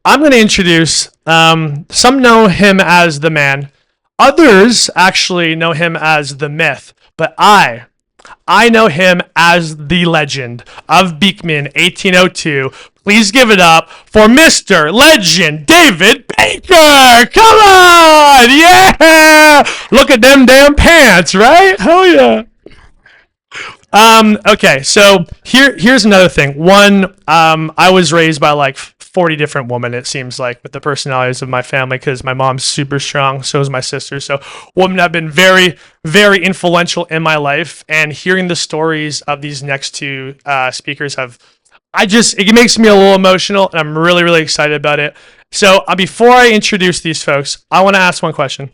I'm going to introduce, some know him as the man. Others actually know him as the myth. But I know him as the legend of Beekman 1802. Please give it up for Mr. Legend David Baker. Come on. Yeah. Look at them damn pants, right? Hell yeah. Okay, so here's another thing. One, I was raised by like 40 different women, it seems like, with the personalities of my family, because my mom's super strong, so is my sister. So women have been very, very influential in my life, and hearing the stories of these next two speakers it makes me a little emotional, and I'm really, really excited about it. So before I introduce these folks, I want to ask one question: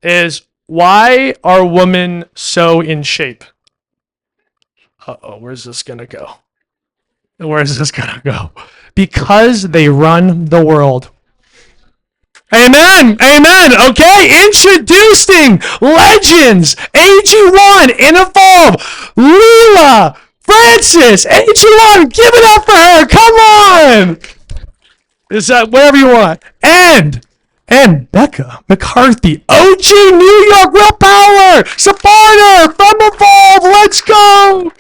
Is why are women so in shape? Uh-oh, where's this gonna go? Where's this gonna go? Because they run the world. Amen. Amen. Okay, introducing legends. AG1 in Evolve. Leela Francis. AG1, give it up for her. Come on. Is that whatever you want? And Becca McCarthy, OG New York Willpower, supporter from Evolve. Let's go.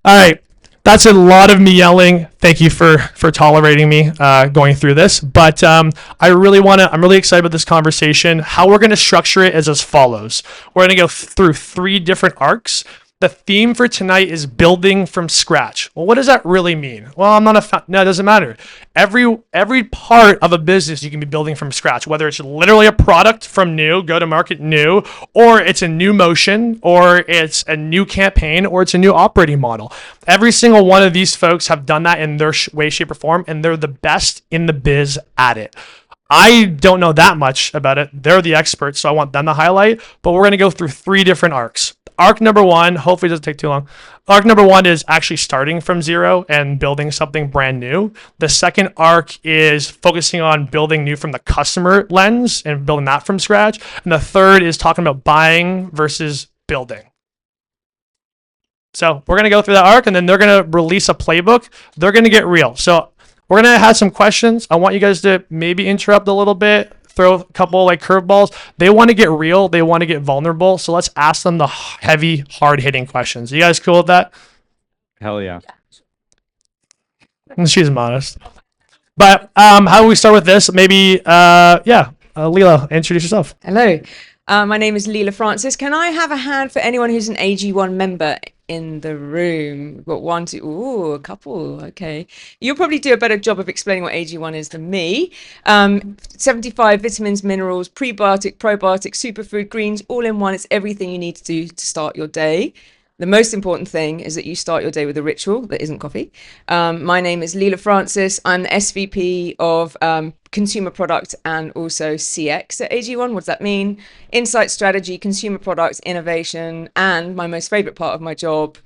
All right, that's a lot of me yelling. Thank you for tolerating me going through this. But I'm really excited about this conversation. How we're going to structure it is as follows. We're going to go through 3 different arcs. The theme for tonight is building from scratch. Well, what does that really mean? Well, I'm not no, it doesn't matter. Every part of a business you can be building from scratch, whether it's literally a product from new, go to market new, or it's a new motion, or it's a new campaign, or it's a new operating model. Every single one of these folks have done that in their way, shape, or form, and they're the best in the biz at it. I don't know that much about it. They're the experts, so I want them to highlight, but we're going to go through 3 different arcs. Arc number 1, hopefully it doesn't take too long. Arc number 1 is actually starting from zero and building something brand new. The second arc is focusing on building new from the customer lens and building that from scratch. And the third is talking about buying versus building. So we're going to go through that arc, and then they're going to release a playbook. They're going to get real. So we're going to have some questions. I want you guys to maybe interrupt a little bit, throw a couple like curveballs. They want to get real. They want to get vulnerable. So let's ask them the heavy, hard-hitting questions. You guys cool with that? Hell yeah. She's modest. But how do we start with this? Maybe, Leela, introduce yourself. Hello. My name is Leela Francis. Can I have a hand for anyone who's an AG1 member in the room? We've got 1, 2, ooh, a couple. Okay. You'll probably do a better job of explaining what AG1 is than me. 75 vitamins, minerals, prebiotic, probiotic, superfood, greens, all in one. It's everything you need to do to start your day. The most important thing is that you start your day with a ritual that isn't coffee. My name is Leela Francis. I'm the SVP of Consumer Product and also CX at AG1. What does that mean? Insight strategy, consumer products, innovation, and my most favorite part of my job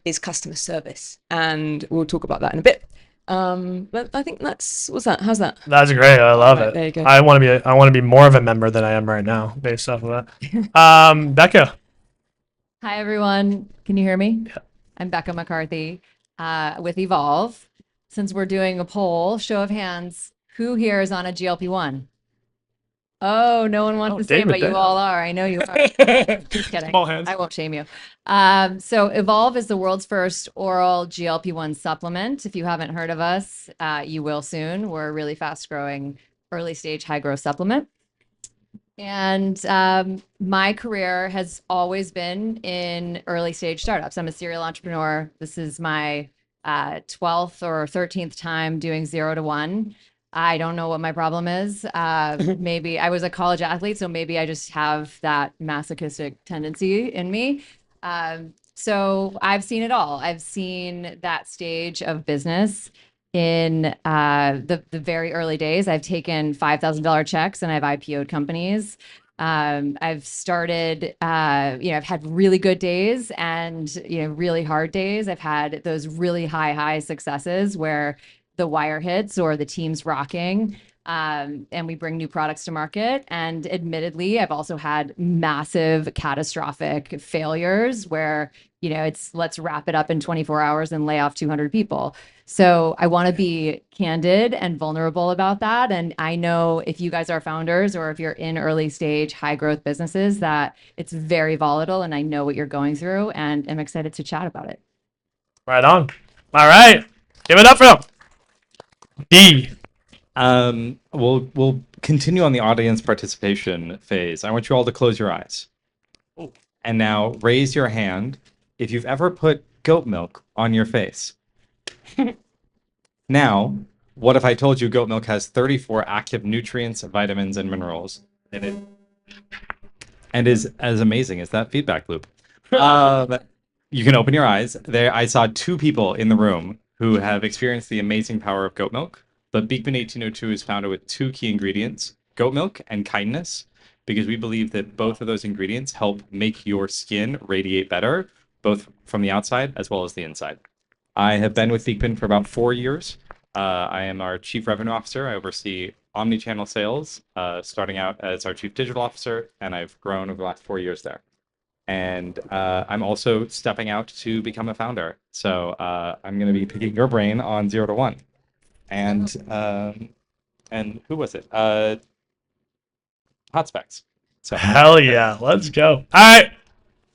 is customer service. And we'll talk about that in a bit. But I think what's that? How's that? That's great. I love it. There you go. I want to be more of a member than I am right now based off of that. Becca. Hi, everyone. Can you hear me? Yeah. I'm Becca McCarthy with Evolve. Since we're doing a poll, show of hands, who here is on a GLP-1? Oh, no one wants to say, David but you did. all are. I know you are. Just kidding. Small hands. I won't shame you. So Evolve is the world's first oral GLP-1 supplement. If you haven't heard of us, you will soon. We're a really fast-growing, early-stage, high-growth supplement. And my career has always been in early stage startups. I'm a serial entrepreneur. This is my 12th or 13th time doing 0 to 1. I don't know what my problem is. Maybe I was a college athlete, so maybe I just have that masochistic tendency in me. So I've seen it all. I've seen that stage of business in the very early days. I've taken $5,000 checks and I've IPO'd companies. I've started, I've had really good days and, really hard days. I've had those really high successes where the wire hits or the team's rocking. and we bring new products to market. And admittedly, I've also had massive catastrophic failures where, it's let's wrap it up in 24 hours and lay off 200 people. So I want to be candid and vulnerable about that. And I know if you guys are founders or if you're in early stage, high growth businesses, that it's very volatile, and I know what you're going through, and I'm excited to chat about it. Right on. All right. Give it up for him. D. We'll continue on the audience participation phase. I want you all to close your eyes. And now raise your hand if you've ever put goat milk on your face. Now, what if I told you goat milk has 34 active nutrients, vitamins, and minerals in it, and is as amazing as that feedback loop? You can open your eyes. There, I saw 2 people in the room who have experienced the amazing power of goat milk. But Beekman 1802 is founded with 2 key ingredients, goat milk and kindness, because we believe that both of those ingredients help make your skin radiate better, both from the outside as well as the inside. I have been with Beekman for about 4 years. I am our Chief Revenue Officer. I oversee omni-channel sales, starting out as our Chief Digital Officer, and I've grown over the last 4 years there. And I'm also stepping out to become a founder. So I'm going to be picking your brain on 0 to 1. And who was it? Hot Specs. So Hell yeah. Let's go. All right.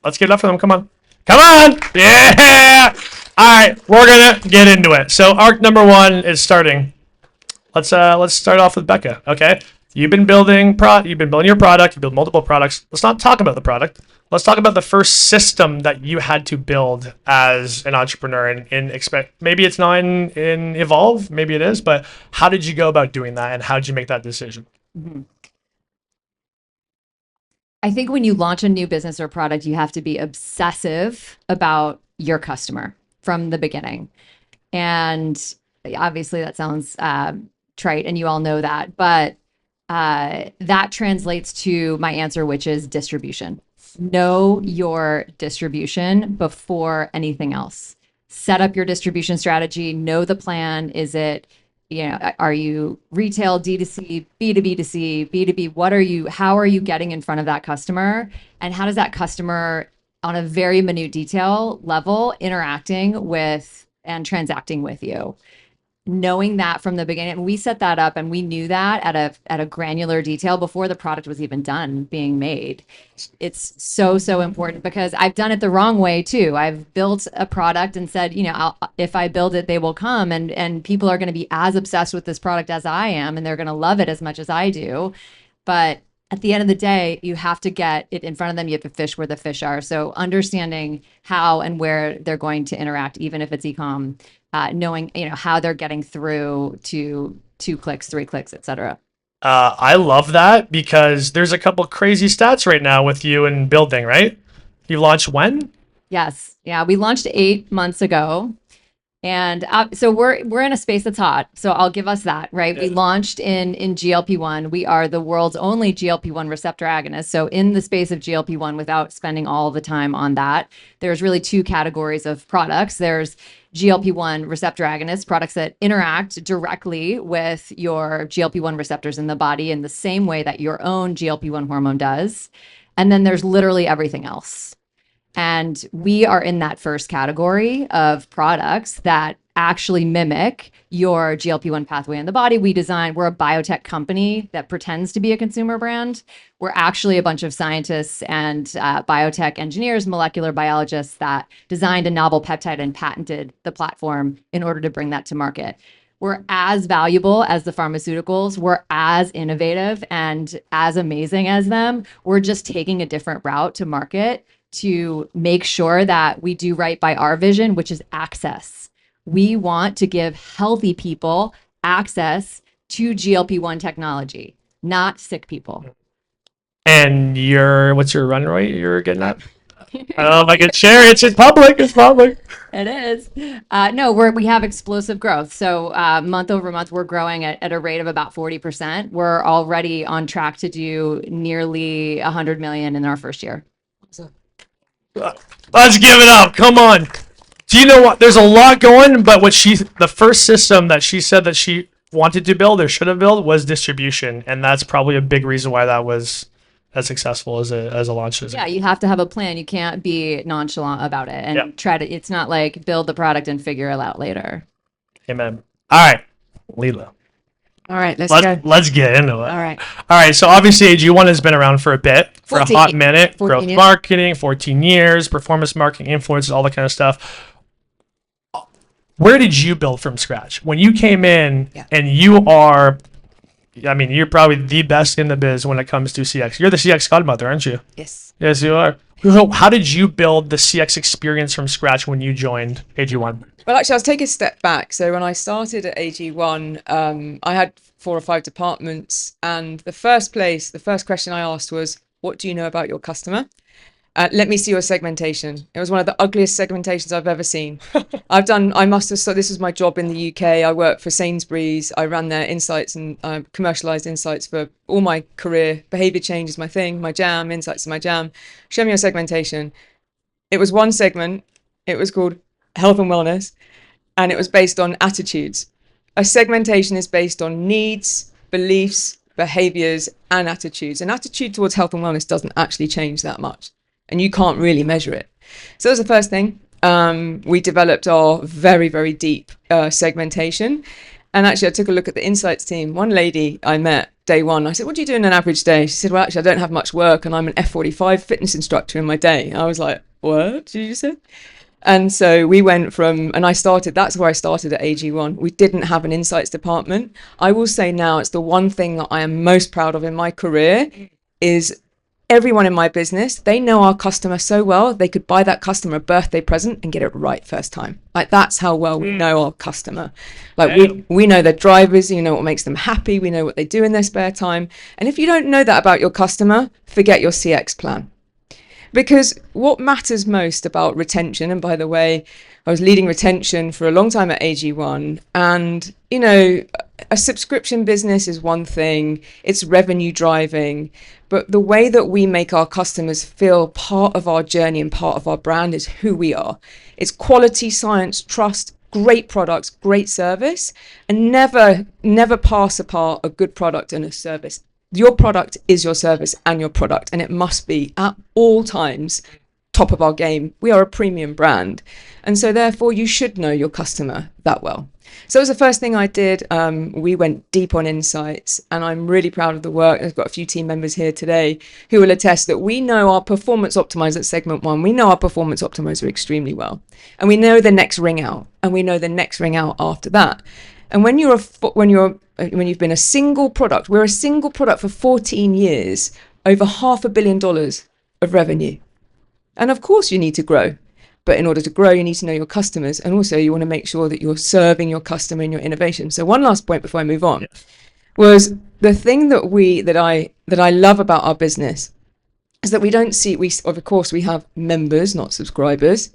Let's get it up for them. Come on. Come on. Yeah. All right. We're going to get into it. So arc number 1 is starting. Let's start off with Becca. Okay. You've been building your product. You build multiple products. Let's not talk about the product. Let's talk about the first system that you had to build as an entrepreneur and expect. Maybe it's not in Evolve, maybe it is, but how did you go about doing that, and how did you make that decision? Mm-hmm. I think when you launch a new business or product, you have to be obsessive about your customer from the beginning. And obviously that sounds trite, and you all know that, but that translates to my answer, which is distribution. Know your distribution before anything else. Set up your distribution strategy. Know the plan. Is it, are you retail, D2C, B2B2C, B2B? How are you getting in front of that customer? And how does that customer, on a very minute detail level, interacting with and transacting with you? Knowing that from the beginning, we set that up, and we knew that at a granular detail before the product was even done being made. It's so important, because I've done it the wrong way too. I've built a product and said, if I build it, they will come, and people are going to be as obsessed with this product as I am, and they're going to love it as much as I do. But at the end of the day, you have to get it in front of them. You have to fish where the fish are. So understanding how and where they're going to interact, even if it's e-com, knowing how they're getting through to 2 clicks, 3 clicks, etc. I love that, because there's a couple crazy stats right now with you in building, right? You launched when? Yes. Yeah, we launched 8 months ago. And so we're in a space that's hot. So I'll give us that, right? Yeah. We launched in GLP-1. We are the world's only GLP-1 receptor agonist. So in the space of GLP-1, without spending all the time on that, there's really 2 categories of products. There's GLP-1 receptor agonists, products that interact directly with your GLP-1 receptors in the body in the same way that your own GLP-1 hormone does. And then there's literally everything else. And we are in that first category of products that actually mimic your GLP-1 pathway in the body. We're a biotech company that pretends to be a consumer brand. We're actually a bunch of scientists and biotech engineers, molecular biologists that designed a novel peptide and patented the platform in order to bring that to market. We're as valuable as the pharmaceuticals. We're as innovative and as amazing as them. We're just taking a different route to market to make sure that we do right by our vision, which is access. We want to give healthy people access to GLP-1 technology, not sick people. And what's your run rate you're getting at? I don't know if I can share. It's public. It's public. It is. No, we have explosive growth. So month over month, we're growing at a rate of about 40%. We're already on track to do nearly 100 million in our first year. Let's give it up. Come on. Do you know what? There's a lot going, but the first system that she said that she wanted to build or should have built was distribution, and that's probably a big reason why that was as successful as a launch. Yeah, you have to have a plan. You can't be nonchalant about it and try to. It's not like build the product and figure it out later. Amen. All right, Leela. All right, let's go. Let's get into it. All right. All right. So obviously, AG1 has been around for a bit, for a 14 hot minute. 14 Growth years. marketing, 14 years, performance marketing, influencers, all that kind of stuff. Where did you build from scratch when you came in? Yeah. And you are, I mean, you're probably the best in the biz when it comes to CX. You're the CX godmother, aren't you? Yes. Yes, you are. So how did you build the CX experience from scratch when you joined AG1? Well, actually, I'll take a step back. So when I started at AG1, I had 4 or 5 departments. And the first question I asked was, what do you know about your customer? Let me see your segmentation. It was one of the ugliest segmentations I've ever seen. This was my job in the UK. I worked for Sainsbury's. I ran their insights and commercialized insights for all my career. Behavior change is my thing, my jam, insights is my jam. Show me your segmentation. It was one segment. It was called health and wellness, and it was based on attitudes. A segmentation is based on needs, beliefs, behaviors, and attitudes. And attitude towards health and wellness doesn't actually change that much. And you can't really measure it. So that was the first thing. We developed our very, very deep segmentation. And actually, I took a look at the insights team. One lady I met day one, I said, what do you do in an average day? She said, well, actually, I don't have much work and I'm an F45 fitness instructor in my day. I was like, what did you say? And so we went that's where I started at AG1. We didn't have an insights department. I will say now it's the one thing that I am most proud of in my career is everyone in my business, they know our customer so well, they could buy that customer a birthday present and get it right first time. Like, that's how well we know our customer. Like, we know their drivers, you know what makes them happy, we know what they do in their spare time. And if you don't know that about your customer, forget your CX plan. Because what matters most about retention, and by the way, I was leading retention for a long time at AG1, and, you know, a subscription business is one thing, it's revenue driving, but the way that we make our customers feel part of our journey and part of our brand is who we are. It's quality, science, trust, great products, great service, and never pass apart a good product and a service. Your product is your service and your product, and it must be at all times top of our game. We are a premium brand, and so therefore you should know your customer that well. So it was the first thing I did. We went deep on insights, and I'm really proud of the work. I've got a few team members here today who will attest that we know our performance optimizer at segment 1. We know our performance optimizer extremely well, and we know the next ring out, and we know the next ring out after that. And when you've been a single product, we're a single product for 14 years, over $500 million of revenue. And of course you need to grow. But in order to grow, you need to know your customers. And also you want to make sure that you're serving your customer in your innovation. So one last point before I move on was the thing that I love about our business is that of course we have members, not subscribers.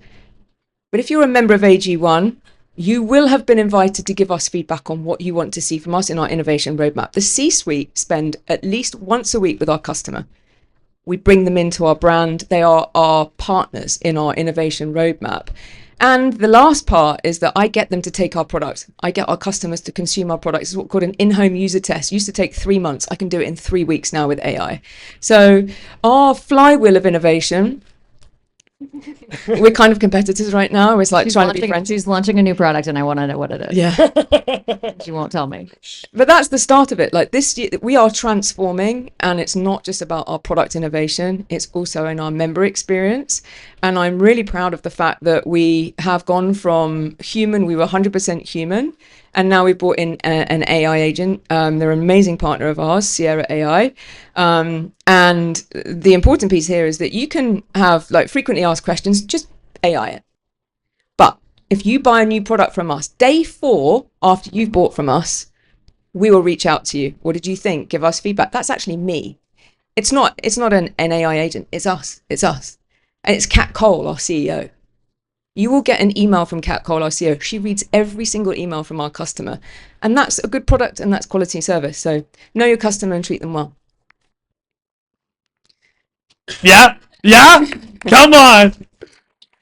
But if you're a member of AG1, you will have been invited to give us feedback on what you want to see from us in our innovation roadmap. The C-suite spend at least once a week with our customer. We bring them into our brand. They are our partners in our innovation roadmap. And the last part is that I get them to take our product. I get our customers to consume our products. It's what's called an in-home user test. It used to take 3 months. I can do it in 3 weeks now with AI. So our flywheel of innovation, we're kind of competitors right now. It's like trying to be friends. She's launching a new product and I want to know what it is. Yeah. She won't tell me. But that's the start of it. Like, this year, we are transforming, and it's not just about our product innovation. It's also in our member experience. And I'm really proud of the fact that we have gone from human, we were 100% human, and now we brought in an AI agent. They're an amazing partner of ours, Sierra AI. And the important piece here is that you can have like frequently asked questions, just AI it. But if you buy a new product from us, day 4 after you've bought from us, we will reach out to you. What did you think? Give us feedback. That's actually me. It's not an AI agent. It's us. And it's Kat Cole, our CEO. You will get an email from Kat Cole, our CEO. She reads every single email from our customer. And that's a good product and that's quality service. So know your customer and treat them well. Yeah. Come on.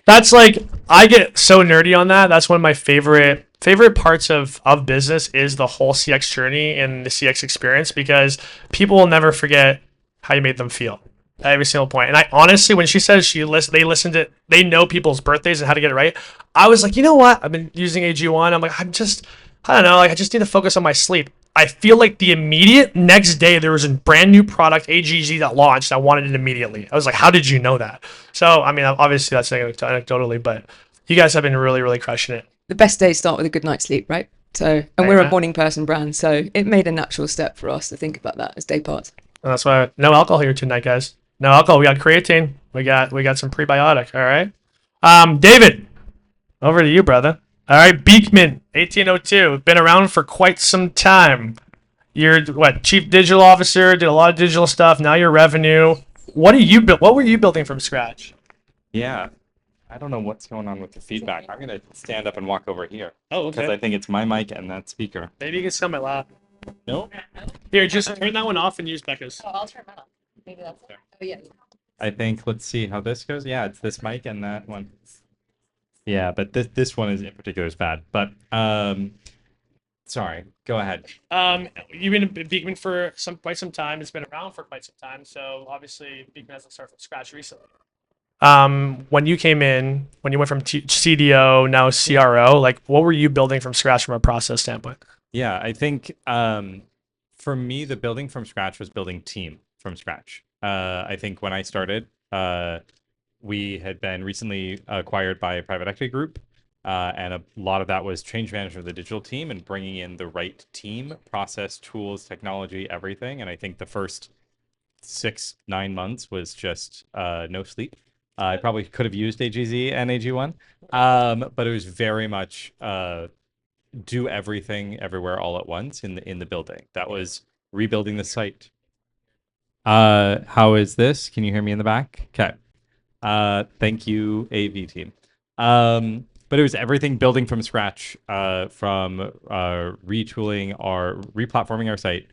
That's like, I get so nerdy on that. That's one of my favorite favorite parts of business is the whole CX journey and the CX experience, because people will never forget how you made them feel at every single point. And I honestly, when she says they know people's birthdays and how to get it right, I was like, you know what? I've been using AG1. I'm like, I don't know, like I just need to focus on my sleep. I feel like the immediate next day there was a brand new product, AGZ, that launched. I wanted it immediately. I was like, how did you know that? So, I mean, obviously that's anecdotally, but you guys have been really, really crushing it. The best days start with a good night's sleep, right? So, and we're a morning person brand, so it made a natural step for us to think about that as day parts. And that's why no alcohol here tonight, guys. No alcohol. We got creatine. We got some prebiotic. All right. David, over to you, brother. All right, Beekman, 1802, been around for quite some time. You're chief digital officer, did a lot of digital stuff. Now you're revenue. What were you building from scratch? Yeah. I don't know what's going on with the feedback. I'm going to stand up and walk over here. Oh, okay. Because I think it's my mic and that speaker. Maybe you can sell my lap. No? Here, just turn that one off and use Becca's. Oh, I'll turn mine off. Maybe that's it. Oh, yeah. I think, let's see how this goes. Yeah, it's this mic and that one. Yeah, but this one is in particular is bad. But sorry, go ahead. You've been a Beekman for quite some time. It's been around for quite some time. So obviously Beekman hasn't started from scratch recently. When you came in, when you went from CDO, now CRO, like what were you building from scratch from a process standpoint? Yeah, I think for me, the building from scratch was building team from scratch. I think when I started, we had been recently acquired by a private equity group, and a lot of that was change management of the digital team and bringing in the right team, process, tools, technology, everything. And I think the first 6-9 months was just no sleep. I probably could have used AGZ and AG1, but it was very much do everything everywhere all at once in the building. That was rebuilding the site. How is this? Can you hear me in the back? Okay. Thank you, AV team. But it was everything building from scratch, from replatforming our site,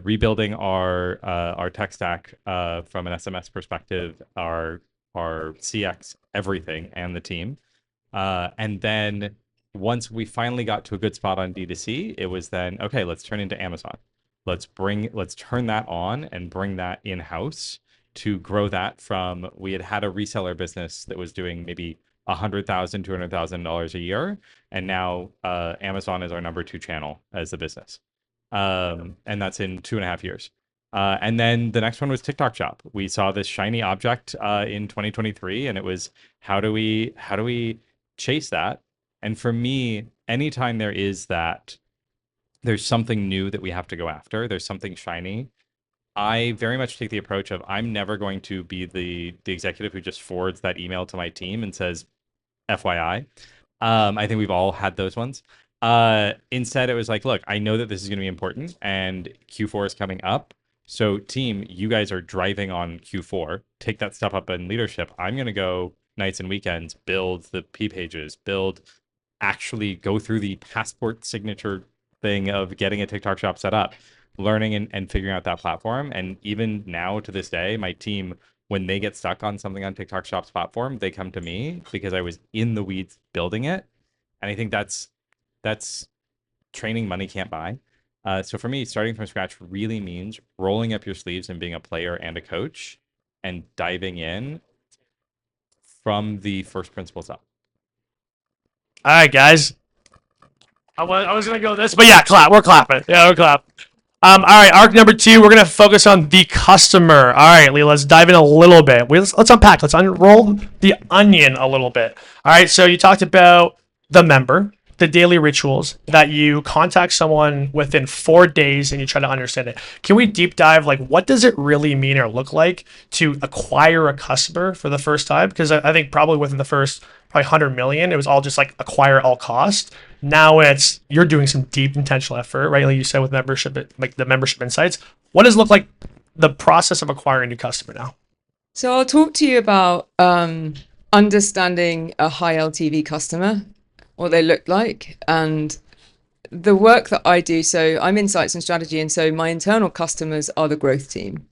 rebuilding our tech stack from an SMS perspective, our CX, everything, and the team. And then once we finally got to a good spot on D2C, it was then, okay, let's turn into Amazon. Let's turn that on and bring that in-house to grow that from, we had a reseller business that was doing maybe $100,000, $200,000 a year. And now Amazon is our number 2 channel as a business. And that's in 2.5 years. And then the next one was TikTok Shop. We saw this shiny object in 2023, and it was, how do we chase that? And for me, anytime there's something new that we have to go after, there's something shiny, I very much take the approach of, I'm never going to be the executive who just forwards that email to my team and says, FYI. I think we've all had those ones. Instead, it was like, look, I know that this is going to be important and Q4 is coming up. So team, you guys are driving on Q4. Take that stuff up in leadership. I'm going to go nights and weekends, build the P pages, actually go through the passport signature thing of getting a TikTok shop set up, learning and figuring out that platform. And even now to this day, my team, when they get stuck on something on TikTok shop's platform, they come to me because I was in the weeds building it. And I think that's training money can't buy. So for me, starting from scratch really means rolling up your sleeves and being a player and a coach and diving in from the first principles up. All right, guys. I was going to go this, but yeah, we're clapping. Yeah, we're clapping. All right, arc number 2, we're going to focus on the customer. All right, Lee, let's dive in a little bit. Let's unpack. Let's unroll the onion a little bit. All right, so you talked about the member, the daily rituals, that you contact someone within 4 days and you try to understand it. Can we deep dive, like, what does it really mean or look like to acquire a customer for the first time? Because I think probably within the first 100 million, it was all just like acquire at all cost. Now you're doing some deep intentional effort, right? Like you said with membership, like the membership insights. What does it look like the process of acquiring a new customer now? So I'll talk to you about understanding a high LTV customer, what they look like, and the work that I do. So I'm insights and strategy, and so my internal customers are the growth team.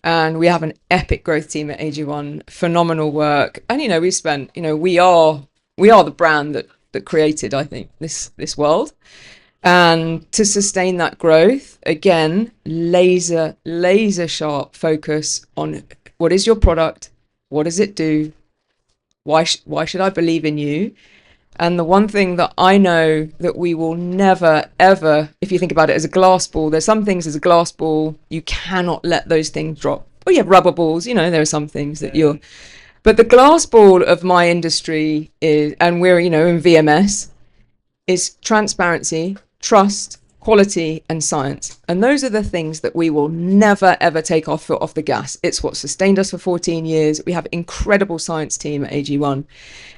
And we have an epic growth team at AG1, phenomenal work. And, we've spent, we are the brand that that created, I think, this world. And to sustain that growth, again, laser sharp focus on what is your product, what does it do, why should I believe in you? And the one thing that I know that we will never, ever, if you think about it as a glass ball, there's some things as a glass ball, you cannot let those things drop. Oh, you have rubber balls, you know, there are some things that you're, but the glass ball of my industry is, and we're, you know, in VMS, is transparency, trust, quality, and science. And those are the things that we will never, ever take our foot off the gas. It's what sustained us for 14 years. We have an incredible science team at AG1.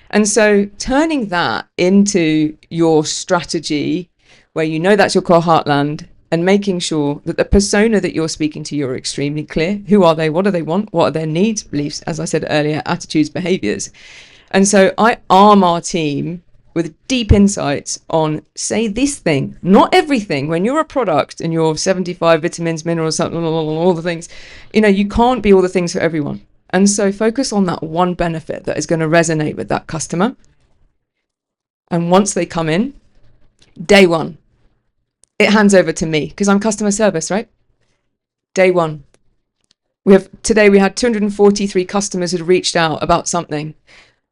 And so turning that into your strategy, where you know that's your core heartland, and making sure that the persona that you're speaking to, you're extremely clear. Who are they? What do they want? What are their needs, beliefs, as I said earlier, attitudes, behaviors. And so I arm our team with deep insights on, say, this thing, not everything. When you're a product and you're 75 vitamins, minerals, all the things, you know, you can't be all the things for everyone. And so focus on that one benefit that is going to resonate with that customer. And once they come in, day one, it hands over to me because I'm customer service, right? Day one. Today we had 243 customers who had reached out about something.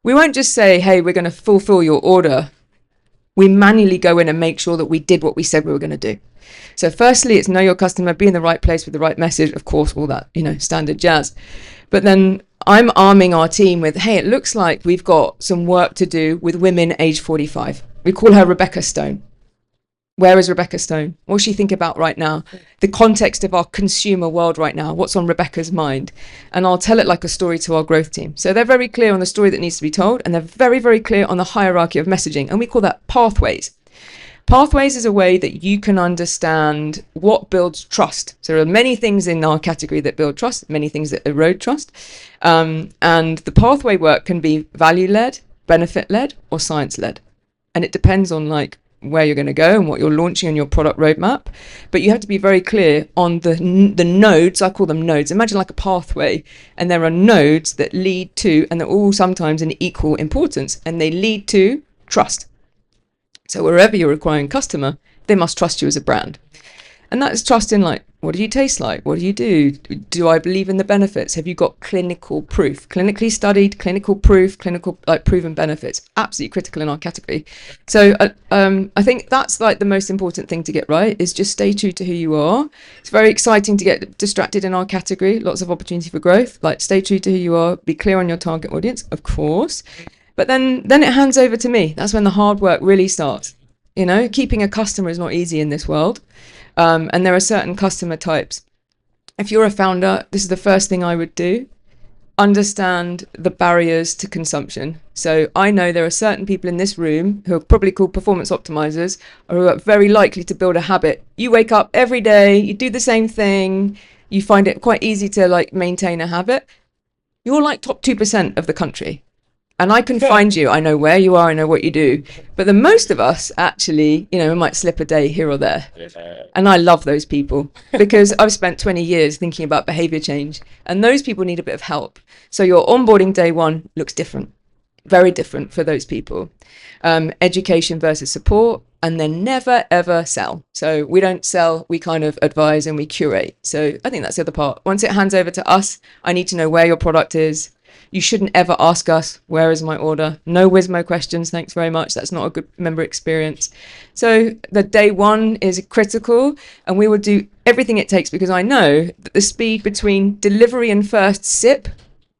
We won't just say, hey, we're going to fulfill your order. We manually go in and make sure that we did what we said we were going to do. So firstly, it's know your customer, be in the right place with the right message, of course, all that, you know, standard jazz. But then I'm arming our team with, hey, it looks like we've got some work to do with women age 45. We call her Rebecca Stone. Where is Rebecca Stone? What does she think about right now? The context of our consumer world right now, what's on Rebecca's mind? And I'll tell it like a story to our growth team. So they're very clear on the story that needs to be told, and they're very, very clear on the hierarchy of messaging. And we call that pathways. Pathways is a way that you can understand what builds trust. So there are many things in our category that build trust, many things that erode trust. And the pathway work can be value-led, benefit-led, or science-led. And it depends on like where you're going to go and what you're launching on your product roadmap. But you have to be very clear on the nodes. I call them nodes. Imagine like a pathway, and there are nodes that lead to, and they're all sometimes in equal importance, and they lead to trust. So wherever you're acquiring customer, they must trust you as a brand. And that's trust in like, what do you taste like? What do you do? Do I believe in the benefits? Have you got clinical proof? Clinically studied, clinical proof, clinical like proven benefits. Absolutely critical in our category. So I think that's like the most important thing to get right, is just stay true to who you are. It's very exciting to get distracted in our category. Lots of opportunity for growth. Like stay true to who you are. Be clear on your target audience, of course. But then it hands over to me. That's when the hard work really starts. You know, keeping a customer is not easy in this world. And there are certain customer types. If you're a founder, this is the first thing I would do. Understand the barriers to consumption. So I know there are certain people in this room who are probably called performance optimizers, or who are very likely to build a habit. You wake up every day, you do the same thing, you find it quite easy to like maintain a habit. You're like top 2% of the country. And I can find you. I know where you are. I know what you do. But the most of us actually, you know, we might slip a day here or there. And I love those people because I've spent 20 years thinking about behavior change. And those people need a bit of help. So your onboarding day one looks different. Very different for those people. Education versus support. And then never, ever sell. So we don't sell. We kind of advise and we curate. So I think that's the other part. Once it hands over to us, I need to know where your product is. You shouldn't ever ask us, where is my order? No Wismo questions, thanks very much. That's not a good member experience. So the day one is critical, and we will do everything it takes, because I know that the speed between delivery and first sip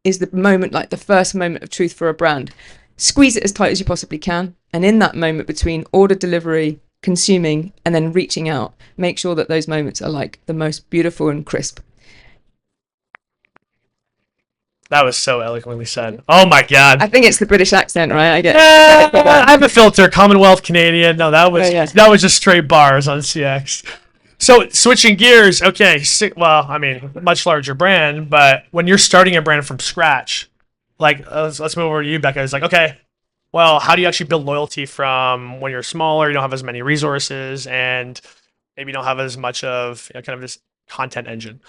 is the moment, like the first moment of truth for a brand. Squeeze it as tight as you possibly can. And in that moment between order delivery, consuming, and then reaching out, make sure that those moments are like the most beautiful and crisp. That was so eloquently said. Oh my God. I think it's the British accent, right? I have a filter, Commonwealth Canadian. No, that was Oh, yeah. that was just straight bars on CX. So switching gears, okay. Well, I mean, much larger brand, but when you're starting a brand from scratch, like let's move over to you, Becca. It's like, okay, well, how do you actually build loyalty from when you're smaller? You don't have as many resources, and maybe you don't have as much of, you know, kind of this content engine.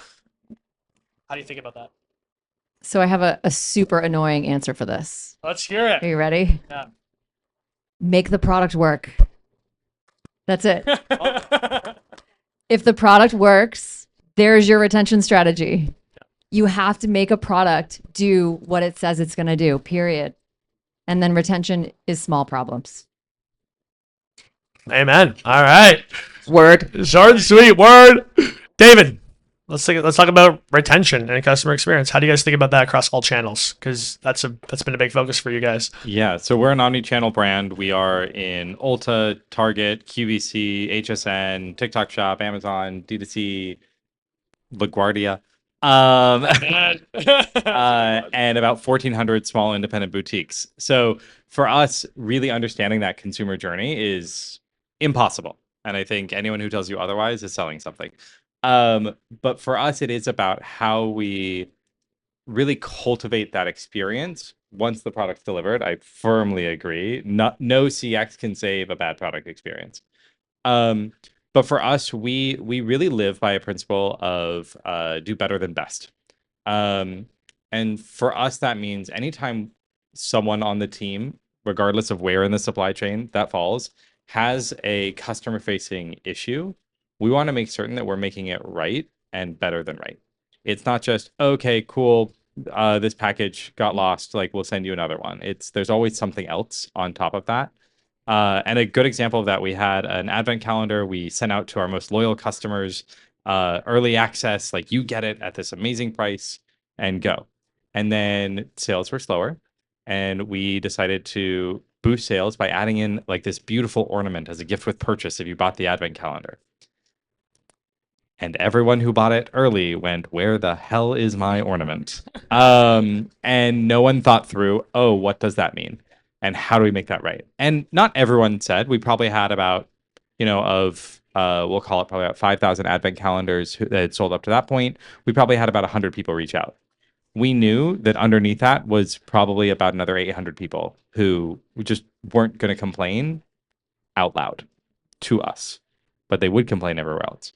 How do you think about that? So I have a super annoying answer for this. Let's hear it. Are you ready? Yeah. make the product work. That's it. If the product works, there's your retention strategy. You have to make a product do what it says it's going to do, period. And then retention is small problems. Amen. All right. Word. Short and sweet. Word. David, let's talk about retention and customer experience. How do you guys think about that across all channels? Because that's been a big focus for you guys. Yeah, so we're an omni-channel brand. We are in Ulta, Target, QVC, HSN, TikTok Shop, Amazon, D2C, LaGuardia, and about 1,400 small independent boutiques. So for us, really understanding that consumer journey is impossible. And I think anyone who tells you otherwise is selling something. But for us, it is about how we really cultivate that experience once the product's delivered. I firmly agree. No CX can save a bad product experience. But for us, we really live by a principle of do better than best. And for us, that means anytime someone on the team, regardless of where in the supply chain that falls, has a customer-facing issue, we want to make certain that we're making it right and better than right. It's not just, okay, cool, this package got lost, like we'll send you another one. There's always something else on top of that. And a good example of that, we had an advent calendar we sent out to our most loyal customers, early access, like you get it at this amazing price and go. And then sales were slower. And we decided to boost sales by adding in like this beautiful ornament as a gift with purchase if you bought the advent calendar. And everyone who bought it early went, where the hell is my ornament? And no one thought through, oh, what does that mean? And how do we make that right? And not everyone said. We probably had about, we'll call it probably about 5,000 advent calendars that had sold up to that point. We probably had about 100 people reach out. We knew that underneath that was probably about another 800 people who just weren't going to complain out loud to us, but they would complain everywhere else.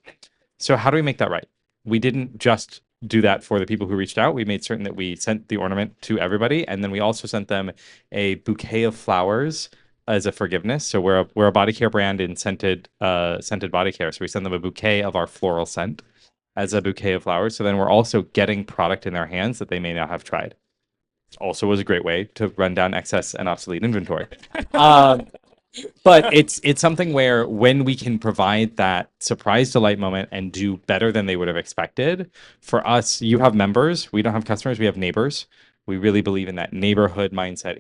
So how do we make that right? We didn't just do that for the people who reached out. We made certain that we sent the ornament to everybody, and then we also sent them a bouquet of flowers as a forgiveness. So we're a body care brand in scented body care. So we send them a bouquet of our floral scent as a bouquet of flowers. So then we're also getting product in their hands that they may not have tried. Also was a great way to run down excess and obsolete inventory. But it's something where when we can provide that surprise delight moment and do better than they would have expected, for us, you have members, we don't have customers, we have neighbors. We really believe in that neighborhood mindset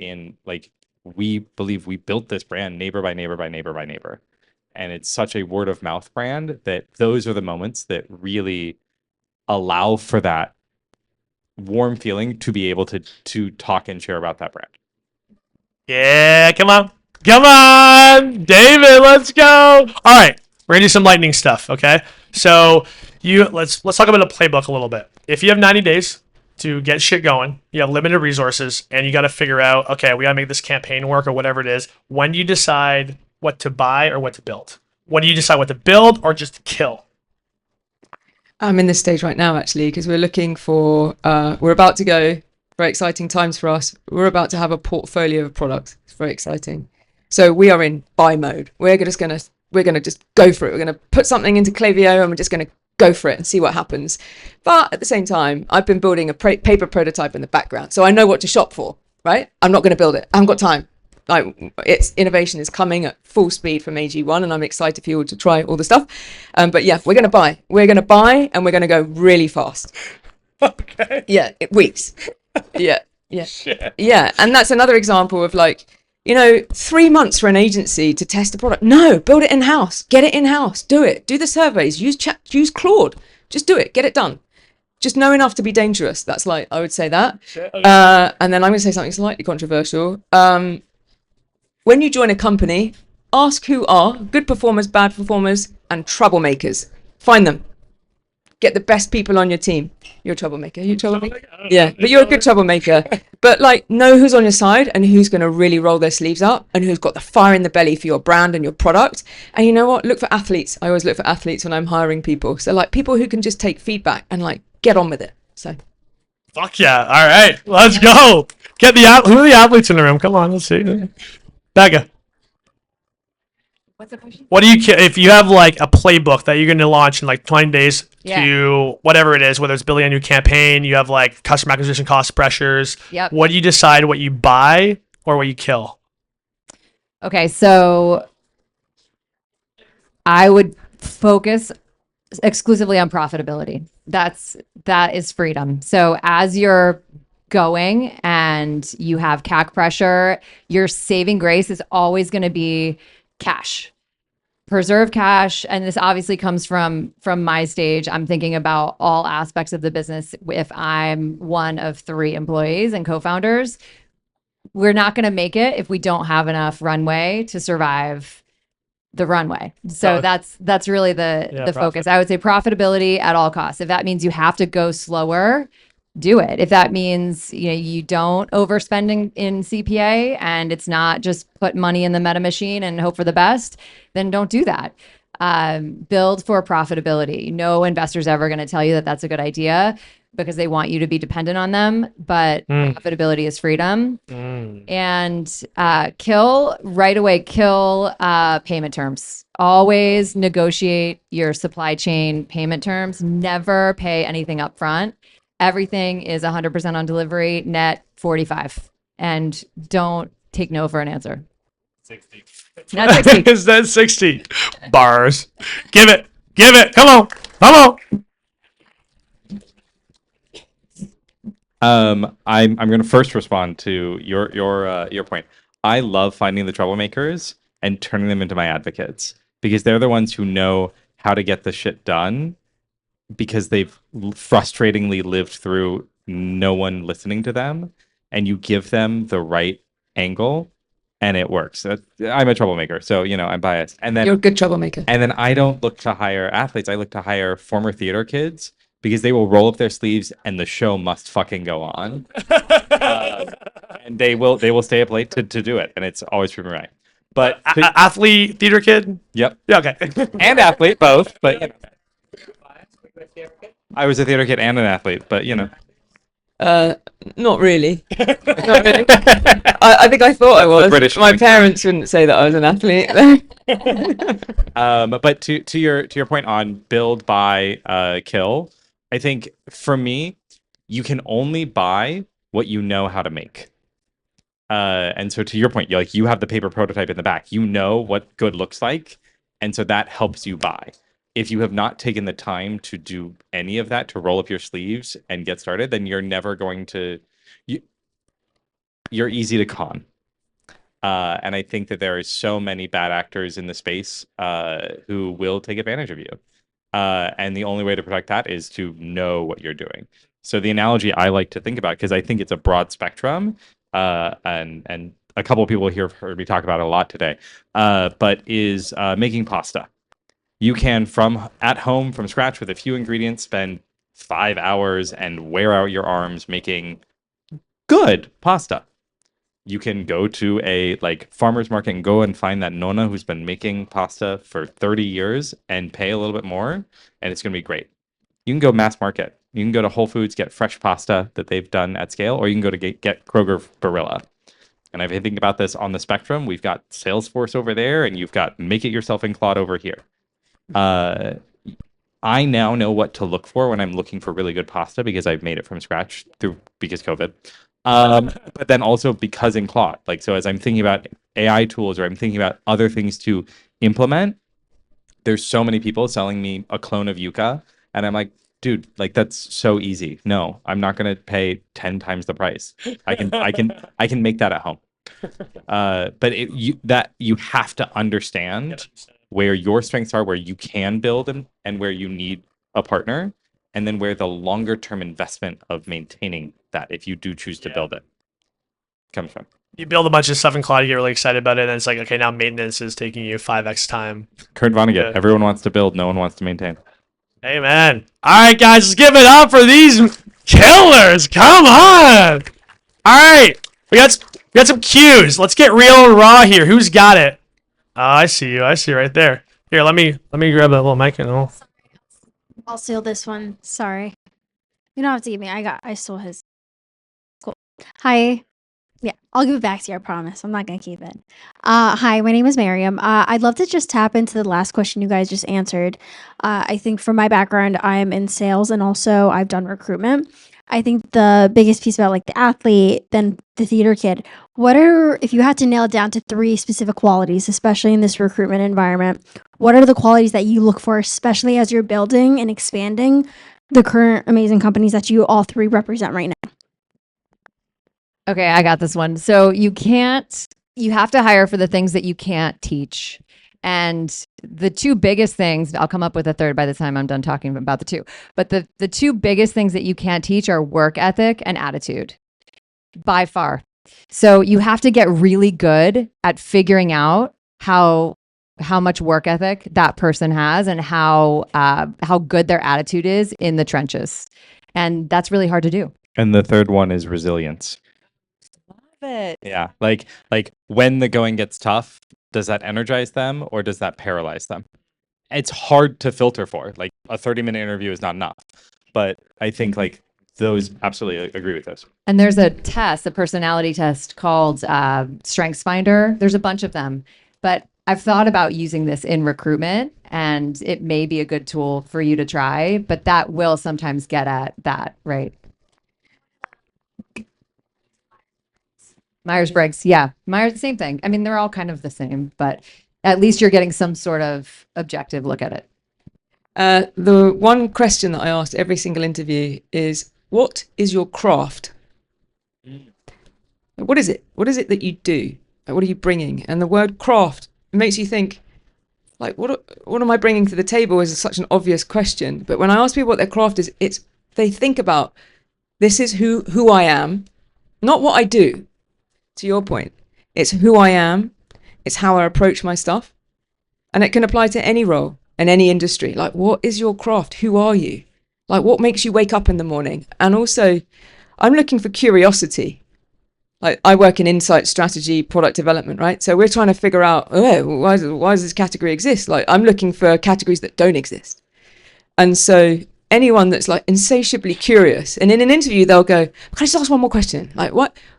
we believe we built this brand neighbor by neighbor by neighbor by neighbor. And it's such a word of mouth brand that those are the moments that really allow for that warm feeling to be able to talk and share about that brand. Yeah, come on. Come on, David, let's go. All right, we're gonna do some lightning stuff, okay? So let's talk about a playbook a little bit. If you have 90 days to get shit going, you have limited resources, and you got to figure out, okay, we got to make this campaign work or whatever it is. When do you decide what to buy or what to build? When do you decide what to build or just to kill? I'm in this stage right now, actually, because we're looking for, we're about to go, very exciting times for us. We're about to have a portfolio of products. It's very exciting. So we are in buy mode. We're just gonna go for it. We're gonna put something into Klaviyo and we're just gonna go for it and see what happens. But at the same time, I've been building a paper prototype in the background, so I know what to shop for, right? I'm not gonna build it. I haven't got time. Like, innovation is coming at full speed from AG1, and I'm excited for you all to try all the stuff. But yeah, we're gonna buy, and we're gonna go really fast. Okay. Yeah, weeks. Yeah. Shit. Yeah, and that's another example of 3 months for an agency to test a product. No, build it in-house. Get it in-house. Do it. Do the surveys. Use Claude. Just do it. Get it done. Just know enough to be dangerous. That's I would say that. And then I'm going to say something slightly controversial. When you join a company, ask who are good performers, bad performers, and troublemakers. Find them. Get the best people on your team. You're a troublemaker. You're a troublemaker? Yeah, but you're a good troublemaker. But know who's on your side and who's going to really roll their sleeves up and who's got the fire in the belly for your brand and your product. And you know what? Look for athletes. I always look for athletes when I'm hiring people. So people who can just take feedback and get on with it. So. Fuck yeah. All right, let's go. Who are the athletes in the room? Come on, let's see. Becca. What's the question? What do you if you have like a playbook that you're going to launch in like 20 days Yeah. to whatever it is, whether it's building a new campaign, you have like customer acquisition cost pressures. Yep. What do you decide what you buy or what you kill? Okay, so I would focus exclusively on profitability. That is freedom. So as you're going and you have CAC pressure, your saving grace is always going to be cash. Preserve cash, and this obviously comes from my stage. I'm thinking about all aspects of the business. If I'm one of 3 employees and co-founders, we're not going to make it if we don't have enough runway to survive the runway. So that's really the focus. I would say profitability at all costs. If that means you have to go slower, do it. If that means you don't overspend in CPA and it's not just put money in the meta machine and hope for the best, then don't do that. Build for profitability. No investor's ever going to tell you that that's a good idea because they want you to be dependent on them, but profitability is freedom. And kill payment terms. Always negotiate your supply chain payment terms. Never pay anything up front. Everything is 100% on delivery, net 45. And don't take no for an answer. 60. Not 60. Is that 60 bars? Give it. Come on. I'm going to first respond to your point. I love finding the troublemakers and turning them into my advocates because they're the ones who know how to get the shit done because they've frustratingly lived through no one listening to them, and you give them the right angle and it works. I'm a troublemaker, so I'm biased. And then You're a good troublemaker. And then I don't look to hire athletes. I look to hire former theater kids because they will roll up their sleeves and the show must fucking go on. And they will stay up late to do it, and it's always proven right. But Athlete, theater kid? Yep. Yeah, okay. And athlete, both. But I was a theater kid and an athlete, but Not really. Not really. I think I thought I was. British My point. parents wouldn't say that I was an athlete. But to your point on build, buy, kill, I think for me, you can only buy what you know how to make. And so to your point, you have the paper prototype in the back. You know what good looks like, and so that helps you buy. If you have not taken the time to do any of that, to roll up your sleeves and get started, then you're never going to. You're easy to con. And I think that there are so many bad actors in the space who will take advantage of you. And the only way to protect that is to know what you're doing. So the analogy I like to think about, because I think it's a broad spectrum, and a couple of people here have heard me talk about it a lot today, but is making pasta. You can, at home from scratch with a few ingredients, spend 5 hours and wear out your arms making good pasta. You can go to a farmer's market and go and find that nonna who's been making pasta for 30 years and pay a little bit more, and it's going to be great. You can go mass market. You can go to Whole Foods, get fresh pasta that they've done at scale, or you can go to get Kroger Barilla. And if you think about this on the spectrum, we've got Salesforce over there, and you've got Make It Yourself in Claude over here. I now know what to look for when I'm looking for really good pasta because I've made it from scratch because COVID. But then also because in Claude, so as I'm thinking about AI tools or I'm thinking about other things to implement, there's so many people selling me a clone of Yuka, and I'm like, dude, that's so easy. No, I'm not going to pay 10 times the price. I can make that at home. But you have to understand where your strengths are, where you can build and where you need a partner, and then where the longer term investment of maintaining that, if you do choose to build it, comes from. You build a bunch of stuff in Claude, you get really excited about it, and it's like, okay, now maintenance is taking you 5x time. Kurt Vonnegut, Yeah. Everyone wants to build, no one wants to maintain. Hey, man. All right, guys, let's give it up for these killers. Come on. All right. We got some cues. Let's get real and raw here. Who's got it? Oh, I see you. I see you right there. Here, let me grab that little mic and I'll steal this one. Sorry. You don't have to give me. I stole his. Cool. Hi. Yeah, I'll give it back to you. I promise. I'm not gonna keep it. Hi, my name is Miriam. I'd love to just tap into the last question you guys just answered. I think from my background, I am in sales and also I've done recruitment. I think the biggest piece about like the athlete, then the theater kid. What are, if you had to nail it down to three specific qualities, especially in this recruitment environment, what are the qualities that you look for, especially as you're building and expanding the current amazing companies that you all three represent right now? Okay, I got this one. So you have to hire for the things that you can't teach. And the two biggest things, I'll come up with a third by the time I'm done talking about the two. But the two biggest things that you can't teach are work ethic and attitude by far. So you have to get really good at figuring out how much work ethic that person has and how good their attitude is in the trenches. And that's really hard to do. And the third one is resilience. Love it. Yeah, like when the going gets tough, does that energize them or does that paralyze them? It's hard to filter for. Like a 30-minute interview is not enough. But I think like those absolutely agree with those. And there's a test, a personality test called Strengths Finder. There's a bunch of them, but I've thought about using this in recruitment, and it may be a good tool for you to try. But that will sometimes get at that, right? Myers-Briggs, yeah, same thing. I mean, they're all kind of the same, but at least you're getting some sort of objective look at it. The one question that I ask every single interview is, what is your craft? What is it? What is it that you do? Like, what are you bringing? And the word craft makes you think, like, what am I bringing to the table is such an obvious question. But when I ask people what their craft is, they think about, this is who I am, not what I do. To your point, it's who I am, it's how I approach my stuff, and it can apply to any role in any industry. Like, what is your craft? Who are you? Like, what makes you wake up in the morning? And also, I'm looking for curiosity. Like, I work in insight strategy, product development, right? So we're trying to figure out, why does this category exist? Like, I'm looking for categories that don't exist. And so anyone that's like insatiably curious, and in an interview they'll go, can I just ask one more question? Like,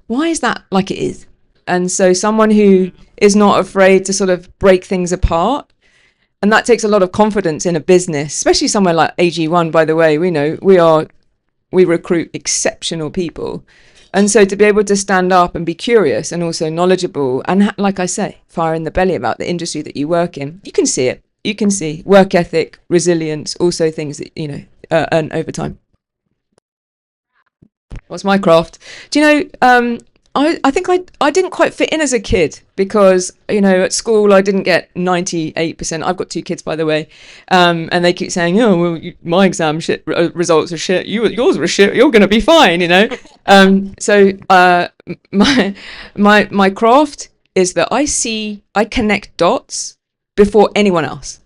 why is that like it is? And so someone who is not afraid to sort of break things apart, and that takes a lot of confidence in a business, especially somewhere like AG1, by the way. We know we recruit exceptional people. And so to be able to stand up and be curious and also knowledgeable and, like I say, fire in the belly about the industry that you work in, you can see it. You can see work ethic, resilience, also things that, earn over time. What's my craft? Do you know, I think I didn't quite fit in as a kid because, at school I didn't get 98%. I've got two kids, by the way. And they keep saying, oh, well, my exam results are shit. Yours were shit. You're going to be fine, So my craft is that I connect dots before anyone else.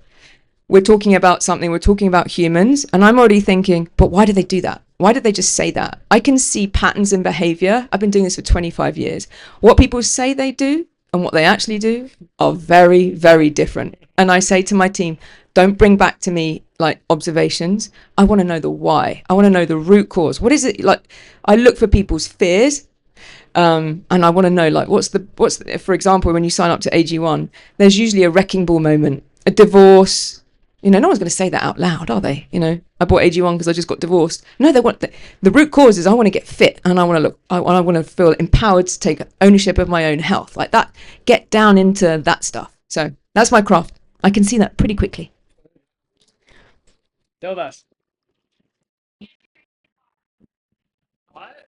We're talking about something, we're talking about humans, and I'm already thinking, but why did they do that? Why did they just say that? I can see patterns in behavior. I've been doing this for 25 years. What people say they do and what they actually do are very, very different. And I say to my team, don't bring back to me like observations. I want to know the why. I want to know the root cause. What is it like? I look for people's fears. And I want to know, like, what's the, for example, when you sign up to AG1, there's usually a wrecking ball moment, a divorce. No one's going to say that out loud, are they? I bought AG1 because I just got divorced. No, they want the root cause is I want to get fit and I want to feel empowered to take ownership of my own health, like that. Get down into that stuff. So that's my craft. I can see that pretty quickly. Tell us. What?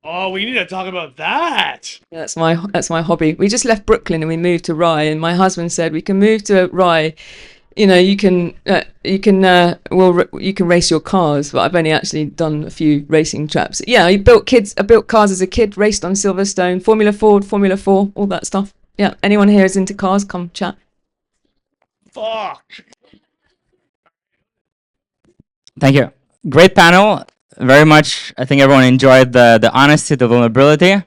Oh, we need to talk about that. Yeah, that's my hobby. We just left Brooklyn and we moved to Rye, and my husband said we can move to Rye. You can race your cars, but I've only actually done a few racing traps. Yeah, I built cars as a kid, raced on Silverstone, Formula Ford, Formula 4, all that stuff. Yeah, anyone here is into cars, come chat. Fuck. Thank you. Great panel. Very much. I think everyone enjoyed the honesty, the vulnerability. A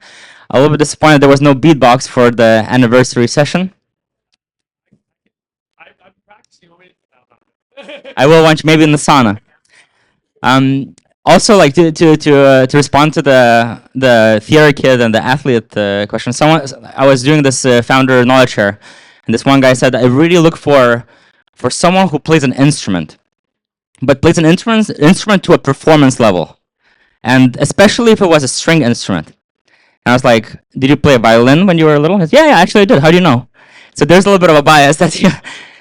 little bit disappointed there was no beatbox for the anniversary session. I'm practicing. I will watch maybe in the sauna. Also, like to respond to the theory kid and the athlete question, I was doing this founder knowledge share, and this one guy said, I really look for someone who plays an instrument, but plays an instrument to a performance level, and especially if it was a string instrument. And I was like, did you play a violin when you were little? He said, yeah, actually I did. How do you know? So there's a little bit of a bias that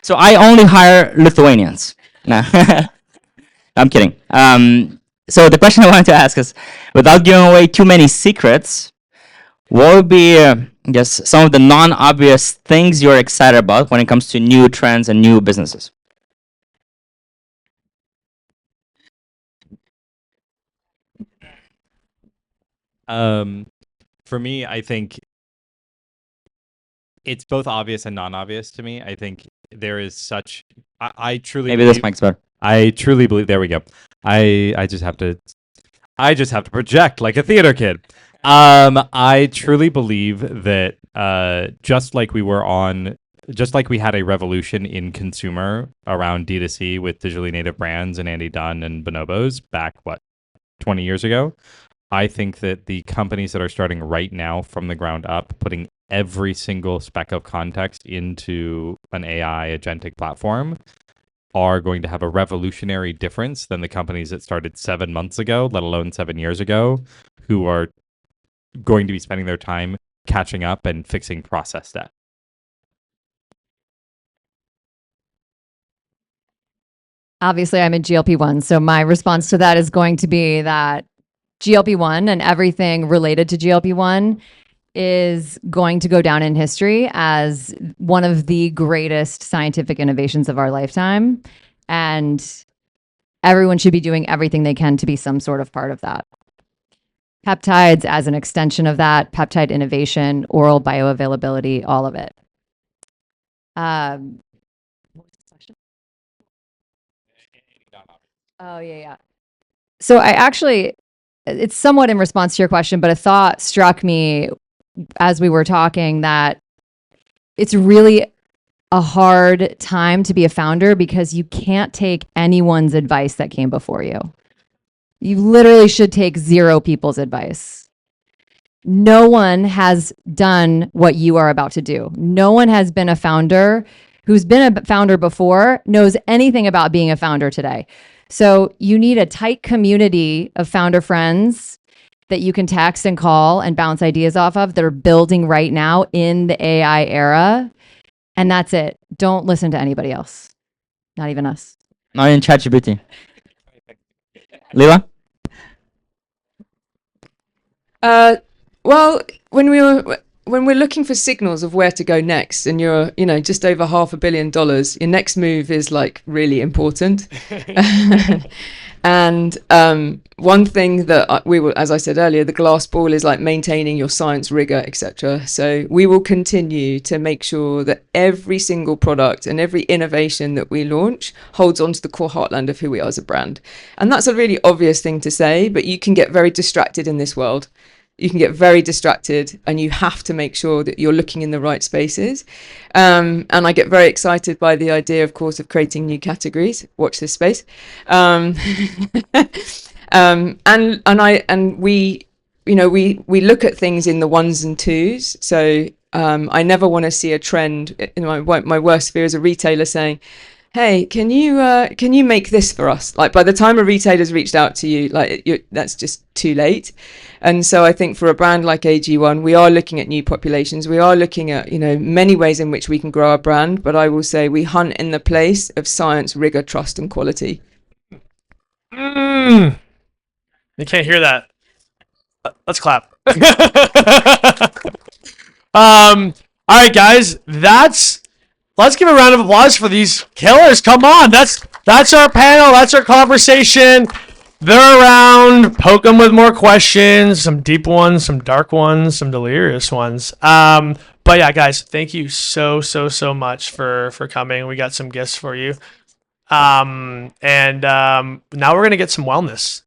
so I only hire Lithuanians. No, I'm kidding. So the question I wanted to ask is, without giving away too many secrets, what would be, I guess, some of the non-obvious things you're excited about when it comes to new trends and new businesses? For me, I think it's both obvious and non-obvious to me. I think there is such. I truly Maybe this mic's better. I truly believe. There we go. I just have to project like a theater kid. I truly believe that just like we had a revolution in consumer around D2C with digitally native brands and Andy Dunn and Bonobos back 20 years ago. I think that the companies that are starting right now from the ground up, putting every single speck of context into an AI agentic platform, are going to have a revolutionary difference than the companies that started 7 months ago, let alone 7 years ago, who are going to be spending their time catching up and fixing process debt. Obviously, I'm a GLP-1, so my response to that is going to be that GLP-1 and everything related to GLP-1 is going to go down in history as one of the greatest scientific innovations of our lifetime. And everyone should be doing everything they can to be some sort of part of that. Peptides as an extension of that, peptide innovation, oral bioavailability, all of it. What was the question? Oh, yeah. So it's somewhat in response to your question, but a thought struck me as we were talking that it's really a hard time to be a founder because you can't take anyone's advice that came before you. You literally should take 0 people's advice. No one has done what you are about to do. No one has been a founder who's been a founder before knows anything about being a founder today. So you need a tight community of founder friends that you can text and call and bounce ideas off of that are building right now in the AI era. And that's it. Don't listen to anybody else. Not even us. Not in ChatGPT. Lila? Well, when we're looking for signals of where to go next, and you're, just over $500 million, your next move is like really important. And one thing that we will, as I said earlier, the glass ball is like maintaining your science rigor, etc. So we will continue to make sure that every single product and every innovation that we launch holds on to the core heartland of who we are as a brand. And that's a really obvious thing to say, but you can get very distracted in this world. You can get very distracted, and you have to make sure that you're looking in the right spaces. And I get very excited by the idea, of course, of creating new categories. Watch this space. And we look at things in the ones and twos. So I never want to see a trend. My worst fear is a retailer saying, hey, can you make this for us? Like, by the time a retailer's reached out to you, that's just too late. And so I think for a brand like AG1, we are looking at new populations. We are looking at, many ways in which we can grow our brand. But I will say we hunt in the place of science, rigor, trust, and quality. You can't hear that. Let's clap. All right, guys. Let's give a round of applause for these killers. Come on. That's our panel. That's our conversation. They're around. Poke them with more questions. Some deep ones, some dark ones, some delirious ones. But yeah, guys, thank you so much for coming. We got some gifts for you. And now we're going to get some wellness.